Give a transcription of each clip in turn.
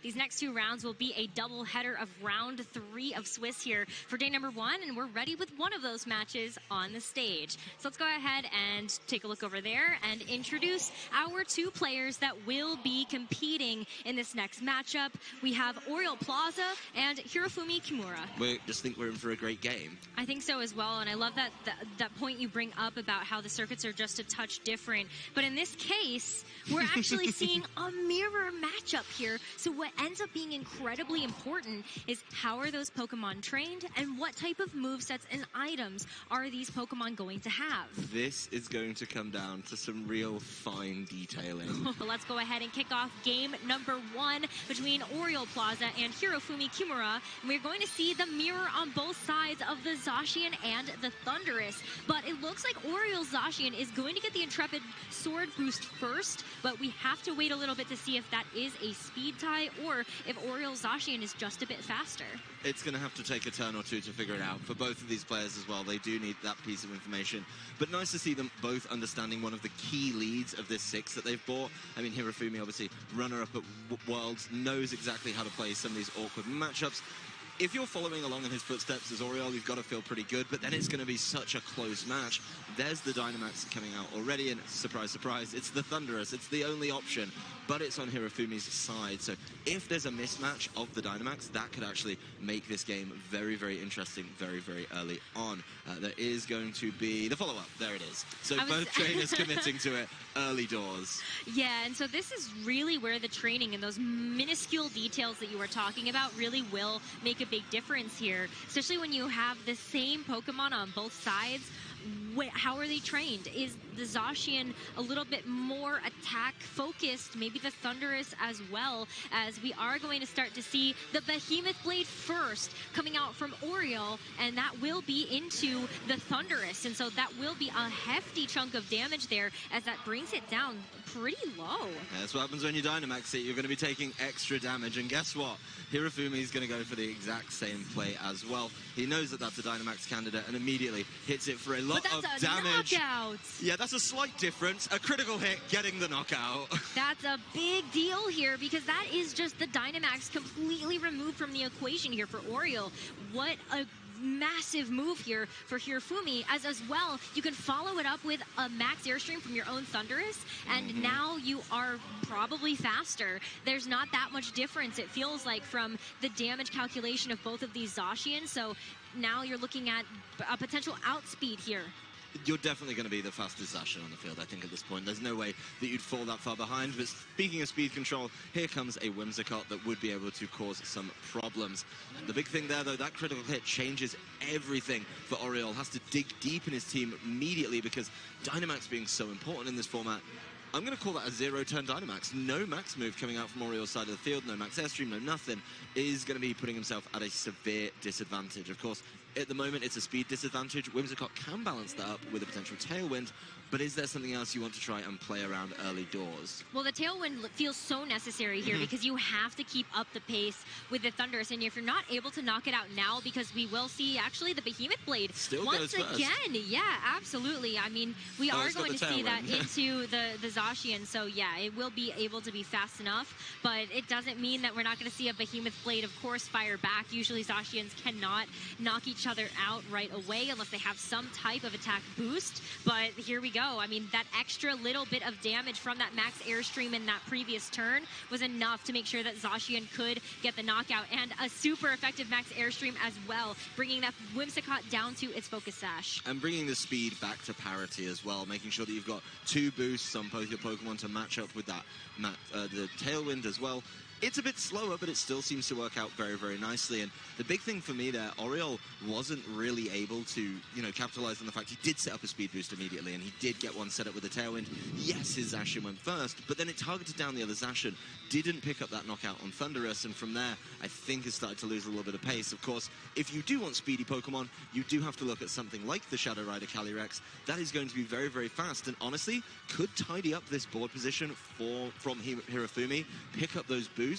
These next 2 rounds will be a double header of round 3 of Swiss here for day number 1, and we're ready with one of those matches on the stage. So let's go ahead and take a look over there and introduce our 2 players that will be competing in this next matchup. We have Oriol Plaza and Hirofumi Kimura. We just think we're in for a great game. I think so as well, and I love that point you bring up about how the circuits are just a touch different. But in this case, we're actually seeing a mirror matchup here. So what ends up being incredibly important is how are those Pokemon trained and what type of movesets and items are these Pokemon going to have? This is going to come down to some real fine detailing. Let's go ahead and kick off game number 1 between Oriol Plaza and Hirofumi Kimura. And we're going to see the mirror on both sides of the Zacian and the Thunderous. But it looks like Oriol Zacian is going to get the Intrepid Sword boost first, but we have to wait a little bit to see if that is a speed tie or if Oriol Zacian is just a bit faster. It's going to have to take a turn or 2 to figure it out for both of these players as well. They do need that piece of information. But nice to see them both understanding one of the key leads of this 6 that they've bought. I mean, Hirofumi, obviously, runner-up at Worlds, knows exactly how to play some of these awkward matchups. If you're following along in his footsteps as Oriol, you've got to feel pretty good, but then it's going to be such a close match. There's the Dynamax coming out already, and surprise, surprise, it's the Thunderous. It's the only option, but it's on Hirofumi's side. So if there's a mismatch of the Dynamax, that could actually make this game very, very interesting very, very early on. There is going to be the follow-up. There it is. So both trainers committing to it early doors. Yeah, and so this is really where the training and those minuscule details that you were talking about really will make a big difference here, especially when you have the same Pokemon on both sides. How are they trained? Is the Zacian a little bit more attack focused? Maybe the Thunderous as well, as we are going to start to see the Behemoth Blade first coming out from Oriol, and that will be into the Thunderous, and so that will be a hefty chunk of damage there as that brings it down pretty low. Yeah, that's what happens when you Dynamax it. You're going to be taking extra damage, and guess what? Hirofumi is going to go for the exact same play as well. He knows that that's a Dynamax candidate and immediately hits it for a lot of damage. Knockout. Yeah, that's a slight difference. A critical hit, getting the knockout. That's a big deal here because that is just the Dynamax completely removed from the equation here for Oriol. What a massive move here for Hirofumi, as well you can follow it up with a max airstream from your own Thunderous, and now you are probably faster. There's not that much difference, it feels like, from the damage calculation of both of these Zacians, so now you're looking at a potential outspeed here. You're definitely going to be the fastest Zacian on the field, I think, at this point. There's no way that you'd fall that far behind. But speaking of speed control, here comes a Whimsicott that would be able to cause some problems. The big thing there, though, that critical hit changes everything for Oriol. Has to dig deep in his team immediately because Dynamax being so important in this format. I'm going to call that a 0-turn Dynamax. No max move coming out from Oriol's side of the field, no max airstream, no nothing, is going to be putting himself at a severe disadvantage. Of course, at the moment, it's a speed disadvantage. Whimsicott can balance that up with a potential Tailwind, but is there something else you want to try and play around early doors? Well, the Tailwind feels so necessary here because you have to keep up the pace with the Thunderous, and if you're not able to knock it out now, because we will see actually the Behemoth Blade still once again. Yeah, absolutely. I mean, we are going to see that into the Zacian, so yeah, it will be able to be fast enough, but it doesn't mean that we're not going to see a Behemoth Blade, of course, fire back. Usually Zacians cannot knock each other out right away unless they have some type of attack boost, but here we go. I mean, that extra little bit of damage from that max airstream in that previous turn was enough to make sure that Zacian could get the knockout, and a super effective max airstream as well, bringing that Whimsicott down to its focus sash. And bringing the speed back to parity as well, making sure that you've got 2 boosts on both your Pokemon to match up with that the Tailwind as well. It's a bit slower, but it still seems to work out very, very nicely. And the big thing for me there, Oriol wasn't really able to, you know, capitalize on the fact he did set up a speed boost immediately, and he did get one set up with a Tailwind. Yes, his Zacian went first, but then it targeted down the other Zacian, didn't pick up that knockout on Thunderous, and from there, I think it started to lose a little bit of pace. Of course, if you do want speedy Pokemon, you do have to look at something like the Shadow Rider Calyrex. That is going to be very, very fast, and honestly, could tidy up this board position from Hirofumi, pick up those boosts,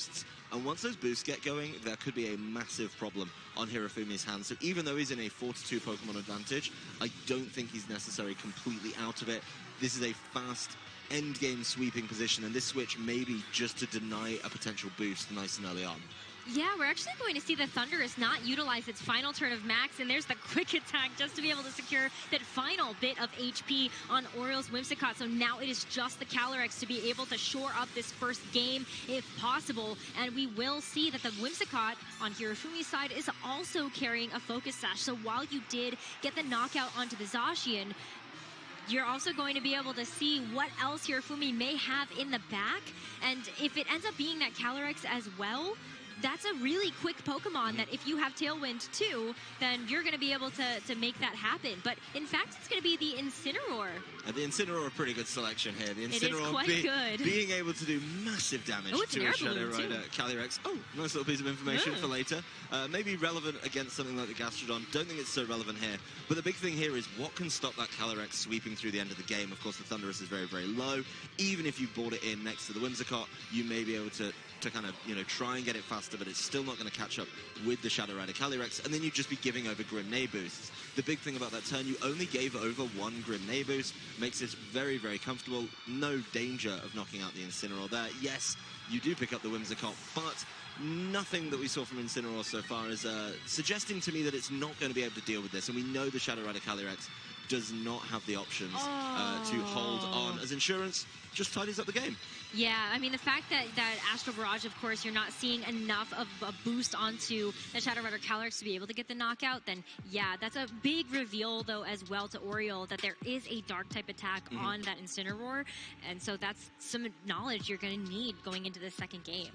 and once those boosts get going, there could be a massive problem on Hirofumi's hands. So even though he's in a 4-2 Pokemon advantage, I don't think he's necessarily completely out of it. This is a fast end game sweeping position, and this switch maybe just to deny a potential boost nice and early on. Yeah, we're actually going to see the Thunderous not utilize its final turn of max, and there's the quick attack just to be able to secure that final bit of HP on Oriol's Whimsicott. So now it is just the Calyrex to be able to shore up this first game if possible, and we will see that the Whimsicott on Hirofumi's side is also carrying a Focus Sash. So while you did get the knockout onto the Zacian, you're also going to be able to see what else Hirofumi may have in the back, and if it ends up being that Calyrex as well, that's a really quick Pokemon that if you have Tailwind too, then you're going to be able to make that happen. But in fact, it's going to be the Incineroar. The Incineroar, a pretty good selection here. The Incineroar it is quite good. Being able to do massive damage to a Shadow Rider Calyrex. Oh, nice little piece of information for later. Maybe relevant against something like the Gastrodon. Don't think it's so relevant here. But the big thing here is what can stop that Calyrex sweeping through the end of the game. Of course, the Thunderous is very, very low. Even if you brought it in next to the Whimsicott, you may be able to kind of, try and get it faster, but it's still not going to catch up with the Shadow Rider Calyrex, and then you'd just be giving over Grenade boosts. The big thing about that turn, you only gave over one Grenade boost, makes it very, very comfortable. No danger of knocking out the Incineroar there. Yes, you do pick up the Whimsicott, but nothing that we saw from Incineroar so far is suggesting to me that it's not going to be able to deal with this, and we know the Shadow Rider Calyrex does not have the options to hold on, as Insurance just tidies up the game. Yeah, I mean, the fact that Astral Barrage, of course, you're not seeing enough of a boost onto the Shadow Rider Calyrex to be able to get the knockout, then yeah, that's a big reveal, though, as well to Oriol, that there is a Dark-type attack on that Incineroar, and so that's some knowledge you're going to need going into the second game.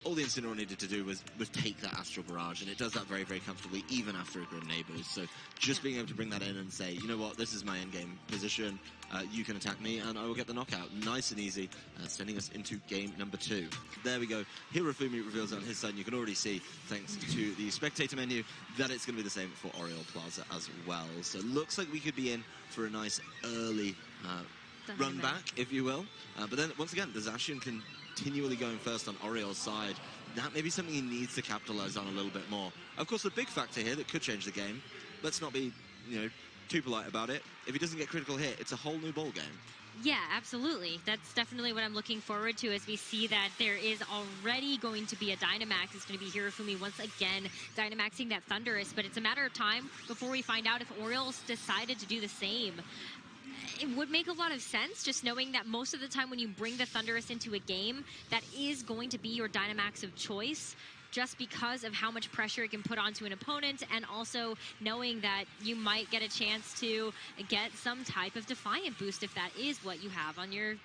All the Incineroar needed to do was take that Astral Barrage, and it does that very, very comfortably, even after a Grenade boost. So just being able to bring that in and say, you know what, this is my endgame position, you can attack me, and I will get the knockout. Nice and easy, sending us into game number 2. There we go. Hirofumi reveals on his side, and you can already see, thanks to the spectator menu, that it's going to be the same for Oriol Plaza as well. So it looks like we could be in for a nice early run back, if you will. But then, once again, the Zacian continually going first on Oriol's side. That may be something he needs to capitalize on a little bit more. Of course, the big factor here that could change the game, let's not be, too polite about it. If he doesn't get critical hit, it's a whole new ball game. Yeah, absolutely. That's definitely what I'm looking forward to, as we see that there is already going to be a Dynamax. It's going to be Hirofumi once again Dynamaxing that Thunderous, but it's a matter of time before we find out if Oriol's decided to do the same. It would make a lot of sense, just knowing that most of the time when you bring the Thunderous into a game, that is going to be your Dynamax of choice, just because of how much pressure it can put onto an opponent, and also knowing that you might get a chance to get some type of Defiant boost if that is what you have on your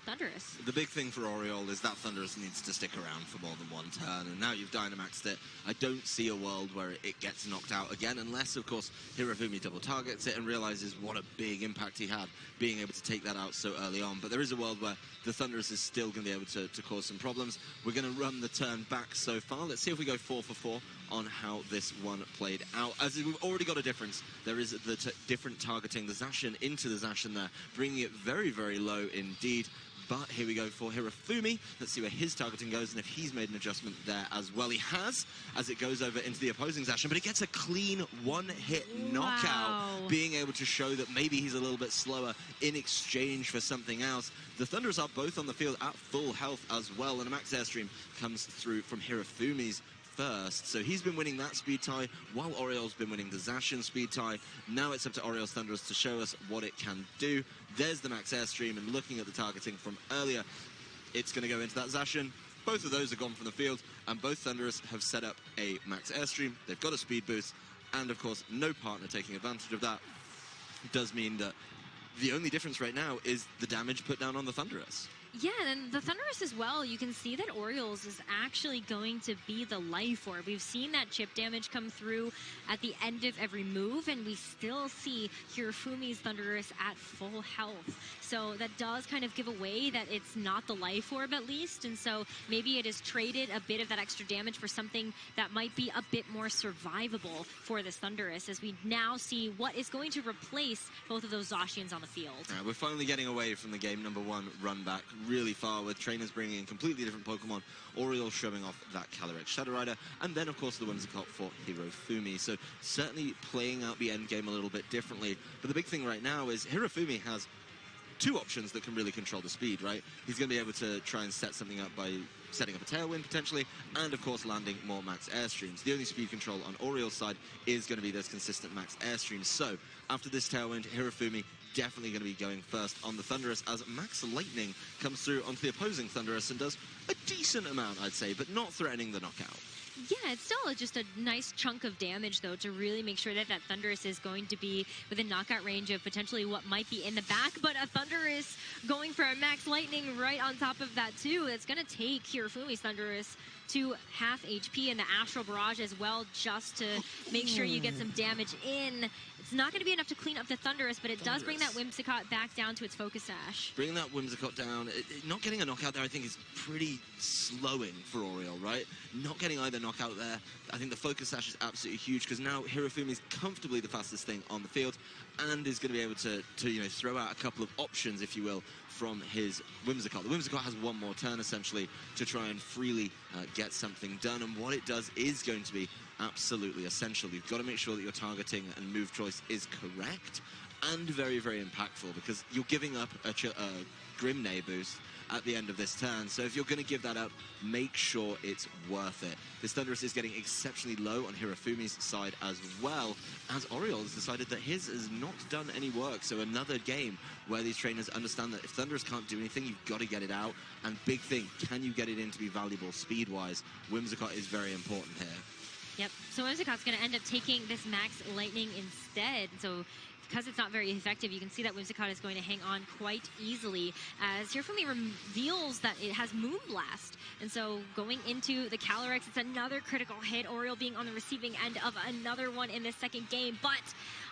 Thunderous. The big thing for Oriol is that Thunderous needs to stick around for more than one turn, and now you've Dynamaxed it. I don't see a world where it gets knocked out again, unless, of course, Hirofumi double targets it and realizes what a big impact he had being able to take that out so early on. But there is a world where the Thunderous is still going to be able to cause some problems. We're going to run the turn back so far. Let's see if we go 4 for 4 on how this one played out. As we've already got a difference, there is the different targeting the Zacian into the Zacian there, bringing it very, very low indeed. But here we go for Hirofumi. Let's see where his targeting goes and if he's made an adjustment there as well. He has, as it goes over into the opposing Zacian, but it gets a clean one-hit knockout, being able to show that maybe he's a little bit slower in exchange for something else. The Thunderers are both on the field at full health as well, and a Max Airstream comes through from Hirofumi's first. So he's been winning that speed tie, while Oriol's been winning the Zacian speed tie. Now it's up to Oriol's Thunderous to show us what it can do. There's the Max Airstream, and looking at the targeting from earlier, it's going to go into that Zacian. Both of those are gone from the field, and both Thunderous have set up a Max Airstream. They've got a speed boost, and of course, no partner taking advantage of that. It does mean that the only difference right now is the damage put down on the Thunderous. Yeah, and the Thunderous as well, you can see that Oriol's is actually going to be the life orb. We've seen that chip damage come through at the end of every move, and we still see Hirofumi's Thunderous at full health. So that does kind of give away that it's not the life orb, at least, and so maybe it has traded a bit of that extra damage for something that might be a bit more survivable for this Thunderous, as we now see what is going to replace both of those Zacians on the field. Yeah, we're finally getting away from the game number 1 run back really far, with trainers bringing in completely different Pokemon. Oriol showing off that Calyrex Shadow Rider, and then of course the Whimsicott for Hirofumi. So certainly playing out the end game a little bit differently. But the big thing right now is Hirofumi has two options that can really control the speed, right? He's going to be able to try and set something up by setting up a tailwind potentially, and of course landing more max airstreams. The only speed control on Oriol's side is going to be those consistent max airstreams. So after this tailwind, Hirofumi definitely going to be going first on the Thunderous as Max Lightning comes through onto the opposing Thunderous and does a decent amount, I'd say, but not threatening the knockout. Yeah, it's still just a nice chunk of damage, though, to really make sure that that Thunderous is going to be within knockout range of potentially what might be in the back. But a Thunderous going for a Max Lightning right on top of that, too. It's going to take Hirofumi's Thunderous to half HP and the Astral Barrage as well, just to make sure you get some damage in. It's not going to be enough to clean up the Thunderous, but it does bring that Whimsicott back down to its Focus Sash. Bringing that Whimsicott down, not getting a knockout there, I think, is pretty slowing for Oriol, right? Not getting either knockout there. I think the Focus Sash is absolutely huge, because now Hirofumi is comfortably the fastest thing on the field and is going to be able to you know, throw out a couple of options, if you will, from his Whimsicott. The Whimsicott has one more turn, essentially, to try and freely get something done, and what it does is going to be absolutely essential. You've got to make sure that your targeting and move choice is correct and very, very impactful, because you're giving up a Grimnay boost at the end of this turn. So if you're going to give that up, make sure it's worth it. This Thunderous is getting exceptionally low on Hirofumi's side as well, as Oriol has decided that his has not done any work. So another game where these trainers understand that if Thunderous can't do anything, you've got to get it out. And big thing, can you get it in to be valuable speed-wise? Whimsicott is very important here. Yep, so Whimsicott's going to end up taking this Max Lightning instead. So because it's not very effective, you can see that Whimsicott is going to hang on quite easily as Hirofumi reveals that it has Moonblast. And so going into the Calyrex, it's another critical hit. Oriol being on the receiving end of another one in this second game. But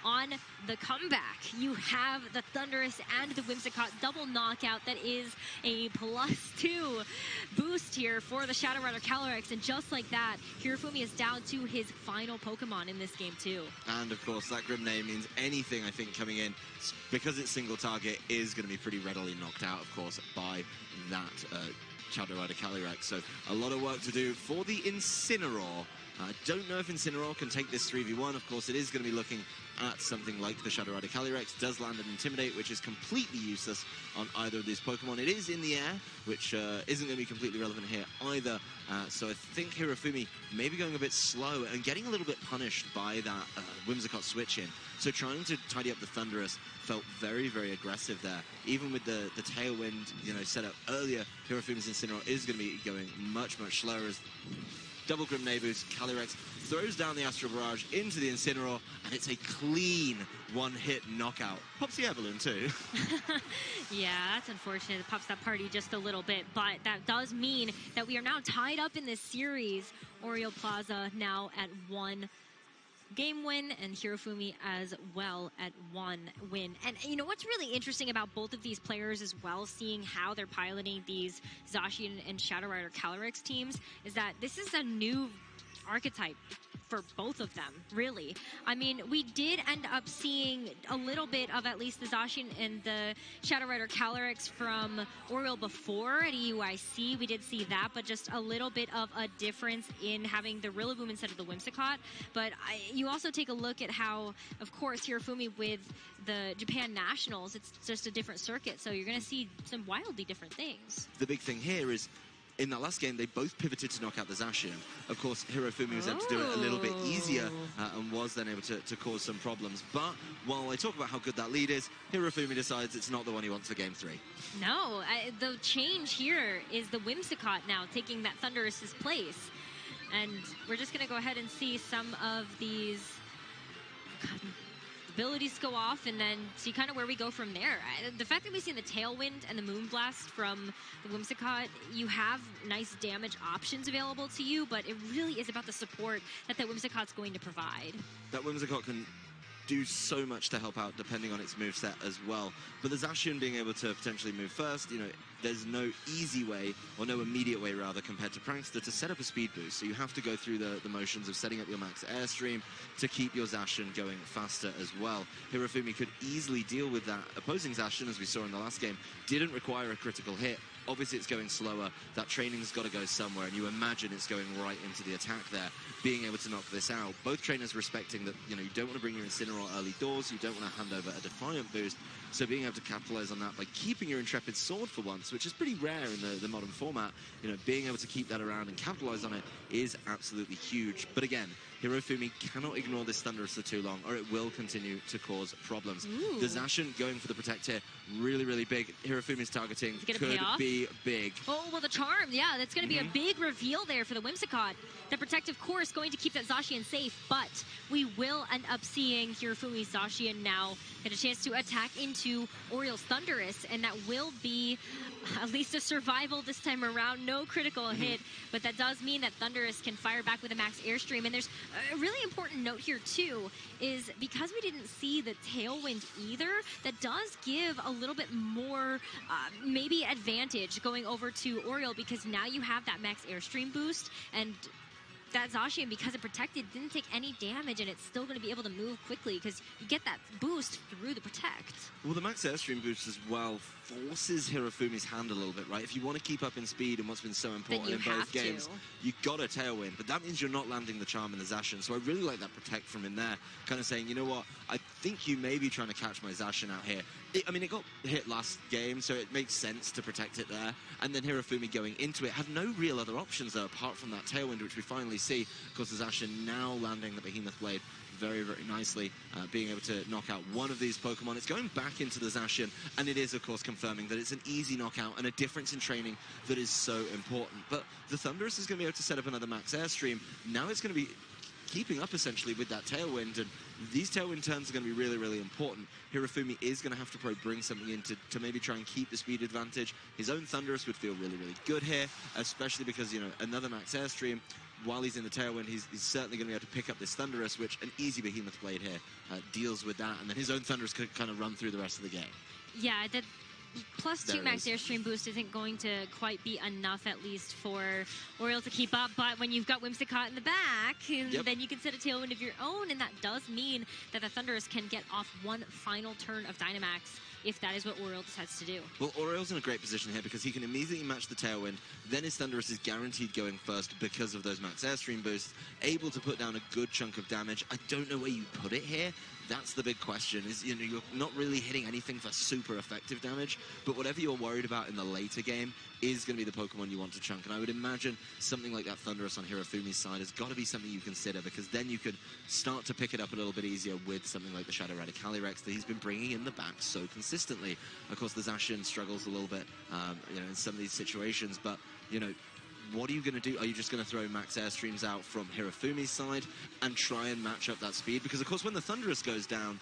on the comeback, you have the Thunderous and the Whimsicott double knockout. That is a +2 boost here for the Shadow Rider Calyrex. And just like that, Hirofumi is down to his final Pokemon in this game too. And of course, that Grimnay means anything, I think, coming in, because it's single target, is going to be pretty readily knocked out, of course, by that Shadow Rider Calyrex. So a lot of work to do for the Incineroar. I don't know if Incineroar can take this 3v1. Of course, it is going to be looking at something like the Shadow Rider Calyrex. Does land an Intimidate, which is completely useless on either of these Pokemon. It is in the air, which isn't going to be completely relevant here either. So I think Hirofumi may be going a bit slow and getting a little bit punished by that Whimsicott switch in. So trying to tidy up the Thunderous felt very, very aggressive there. Even with the Tailwind, you know, set up earlier, Hirofumi's Incineroar is going to be going much, much slower as double Grimnay boost. Calyrex throws down the Astral Barrage into the Incineroar, and it's a clean one-hit knockout. Pops the air balloon too. Yeah, that's unfortunate. It pops that party just a little bit, but that does mean that we are now tied up in this series. Oriol Plaza now at 1 game win, and Hirofumi as well at 1 win. And you know what's really interesting about both of these players as well, seeing how they're piloting these Zacian and Shadow Rider Calyrex teams, is that this is a new archetype for both of them, really. I mean, we did end up seeing a little bit of at least the Zacian and the Shadow Rider Calyrex from Oriol before at EUIC. We did see that, but just a little bit of a difference in having the Rillaboom instead of the Whimsicott. But you also take a look at how, of course, Hirofumi with the Japan Nationals, it's just a different circuit, so you're going to see some wildly different things. The big thing here is, in that last game, they both pivoted to knock out the Zacian. Of course, Hirofumi was able to do it a little bit easier and was then able to cause some problems. But while I talk about how good that lead is, Hirofumi decides it's not the one he wants for Game 3. No, the change here is the Whimsicott now taking that Thunderous's place. And we're just going to go ahead and see some of these abilities go off and then see kind of where we go from there. The fact that we see the Tailwind and the Moonblast from the Whimsicott, you have nice damage options available to you, but it really is about the support that the Whimsicott's going to provide. That Whimsicott can do so much to help out depending on its moveset as well. But the Zacian being able to potentially move first, you know, there's no easy way, or no immediate way rather, compared to Prankster to set up a speed boost. So you have to go through the motions of setting up your max airstream to keep your Zacian going faster as well. Hirofumi could easily deal with that opposing Zacian, as we saw in the last game. Didn't require a critical hit obviously it's going slower. That training's got to go somewhere, and you imagine it's going right into the attack there, being able to knock this out. Both trainers respecting that, you know, you don't want to bring your Incineroar early doors, you don't want to hand over a Defiant boost, so being able to capitalize on that by keeping your Intrepid Sword for once, which is pretty rare in the modern format, you know, being able to keep that around and capitalize on it is absolutely huge. But again, Hirofumi cannot ignore this Thunderous for too long, or it will continue to cause problems. Ooh. The Zacian going for the Protect here, really, really big. Hirofumi's targeting could be big. Oh, well, the Charm, yeah, that's going to be a big reveal there for the Whimsicott. The Protect, of course, going to keep that Zacian safe, but we will end up seeing Hirofumi's Zacian now get a chance to attack into Oriol's Thunderous, and that will be at least a survival this time around. No critical hit, but that does mean that Thunderous can fire back with a max airstream. And there's a really important note here, too, is because we didn't see the Tailwind either, that does give a little bit more, maybe advantage going over to Oriol, because now you have that max airstream boost, and that Zacian, because it protected, didn't take any damage, and it's still going to be able to move quickly because you get that boost through the Protect. Well, the max airstream boost as well forces Hirofumi's hand a little bit, right? If you want to keep up in speed and what's been so important in both games, you got a Tailwind, but that means you're not landing the Charm and the Zacian. So I really like that Protect from in there, kind of saying, you know what, I think you may be trying to catch my Zacian out here. I mean, it got hit last game, so it makes sense to protect it there. And then Hirofumi going into it had no real other options, though, apart from that Tailwind, which we finally see. Of course, the Zacian now landing the Behemoth Blade very, very nicely, being able to knock out one of these Pokemon. It's going back into the Zacian, and it is, of course, confirming that it's an easy knockout and a difference in training that is so important. But the Thunderous is going to be able to set up another max airstream. Now it's going to be keeping up, essentially, with that Tailwind, and these Tailwind turns are going to be really, really important. Hirofumi is going to have to probably bring something in to maybe try and keep the speed advantage. His own Thunderous would feel really, really good here, especially because, you know, another max airstream, while he's in the Tailwind, he's certainly going to be able to pick up this Thunderous, which an easy Behemoth Blade here deals with that, and then his own Thunderous could kind of run through the rest of the game. Yeah, that +2 max airstream boost isn't going to quite be enough, at least for Oriol to keep up, but when you've got Whimsicott in the back, then you can set a Tailwind of your own, and that does mean that the Thunderous can get off one final turn of Dynamax, if that is what Oriol decides to do. Well, Oriol's in a great position here because he can immediately match the Tailwind, then his Thunderous is guaranteed going first because of those max airstream boosts, able to put down a good chunk of damage. I don't know where you put it here. That's the big question, is, you know, you're not really hitting anything for super effective damage, but whatever you're worried about in the later game is going to be the Pokemon you want to chunk. And I would imagine something like that Thunderous on Hirofumi's side has got to be something you consider, because then you could start to pick it up a little bit easier with something like the Shadow Radicalirex that he's been bringing in the back so consistently. Of course, the Zacian struggles a little bit, you know, in some of these situations, but, you know, what are you going to do? Are you just going to throw max airstreams out from Hirofumi's side and try and match up that speed? Because, of course, when the Thunderous goes down,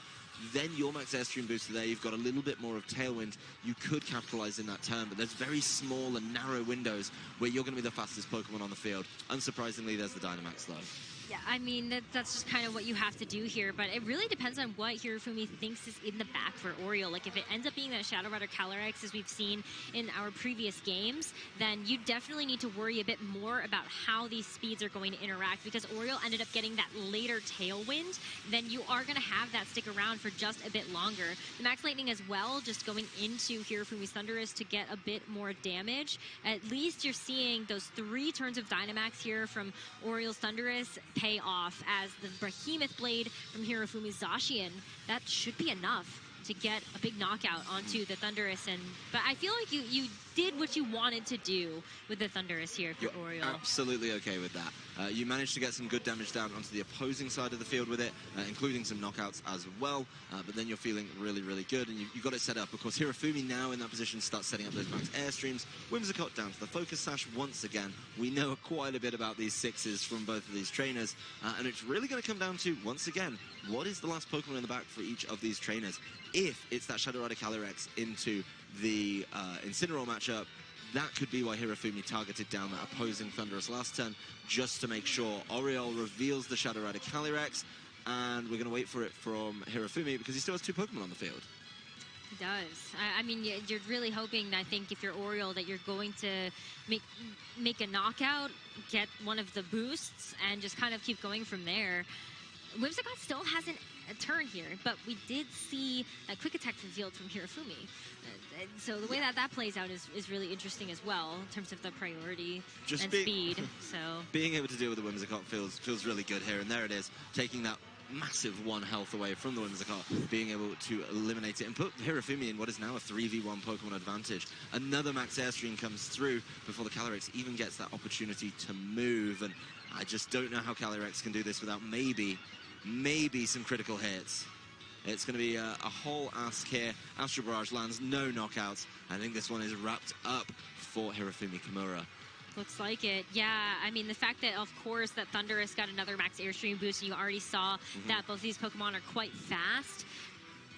then your max airstream booster there, you've got a little bit more of Tailwind. You could capitalize in that turn, but there's very small and narrow windows where you're going to be the fastest Pokemon on the field. Unsurprisingly, there's the Dynamax, though. Yeah, I mean, that's just kind of what you have to do here, but it really depends on what Hirofumi thinks is in the back for Oriol. Like, if it ends up being that Shadow Rider Calyrex, as we've seen in our previous games, then you definitely need to worry a bit more about how these speeds are going to interact, because Oriol ended up getting that later Tailwind, then you are going to have that stick around for just a bit longer. The Max Lightning as well, just going into Hirofumi's Thunderous to get a bit more damage. At least you're seeing those 3 turns of Dynamax here from Oriol's Thunderous pay off, as the Behemoth Blade from Hirofumi's Zacian, that should be enough to get a big knockout onto the Thunderous. But I feel like you did what you wanted to do with the Thunderous here for Oriol. Absolutely okay with that. You managed to get some good damage down onto the opposing side of the field with it, including some knockouts as well, but then you're feeling really, really good, and you got it set up. Of course, Hirofumi now in that position starts setting up those max airstreams. Whimsicott down to the Focus Sash once again. We know quite a bit about these 6s from both of these trainers, and it's really going to come down to, once again, what is the last Pokemon in the back for each of these trainers? If it's that Shadow Rider Calyrex into the Incineroar matchup, that could be why Hirofumi targeted down that opposing Thunderous last turn, just to make sure Oriol reveals the Shadow Rider Calyrex, and we're going to wait for it from Hirofumi because he still has 2 Pokemon on the field. He does. I mean, you're really hoping, I think, if you're Oriol, that you're going to make a knockout, get one of the boosts, and just kind of keep going from there. Whimsicott still hasn't turned here, but we did see a quick attack from field from Hirofumi. So the way that plays out is really interesting as well in terms of the priority and speed. So being able to deal with the Whimsicott feels really good here, and there it is, taking that massive 1 health away from the Whimsicott, being able to eliminate it and put Hirofumi in what is now a 3v1 Pokemon advantage. Another max airstream comes through before the Calyrex even gets that opportunity to move, and I just don't know how Calyrex can do this without maybe some critical hits. It's going to be a whole ask here. Astral Barrage lands, no knockouts. I think this one is wrapped up for Hirofumi Kimura. Looks like it. Yeah, I mean, the fact that, of course, that Thundurus got another max airstream boost, and you already saw that both these Pokemon are quite fast,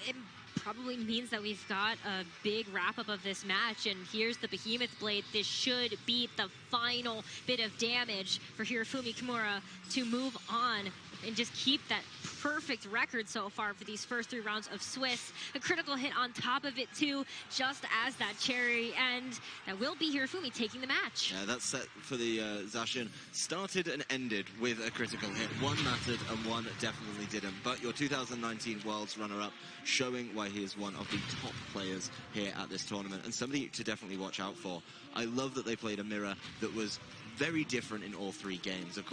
it probably means that we've got a big wrap-up of this match, and here's the Behemoth Blade. This should be the final bit of damage for Hirofumi Kimura to move on and just keep that perfect record so far for these first 3 rounds of Swiss. A critical hit on top of it too, just as that cherry, and that will be Hirofumi taking the match. Yeah, that set for the Zacian started and ended with a critical hit. One mattered and one definitely didn't. But your 2019 Worlds runner-up, showing why he is one of the top players here at this tournament, and somebody to definitely watch out for. I love that they played a mirror that was very different in all 3 games, of course.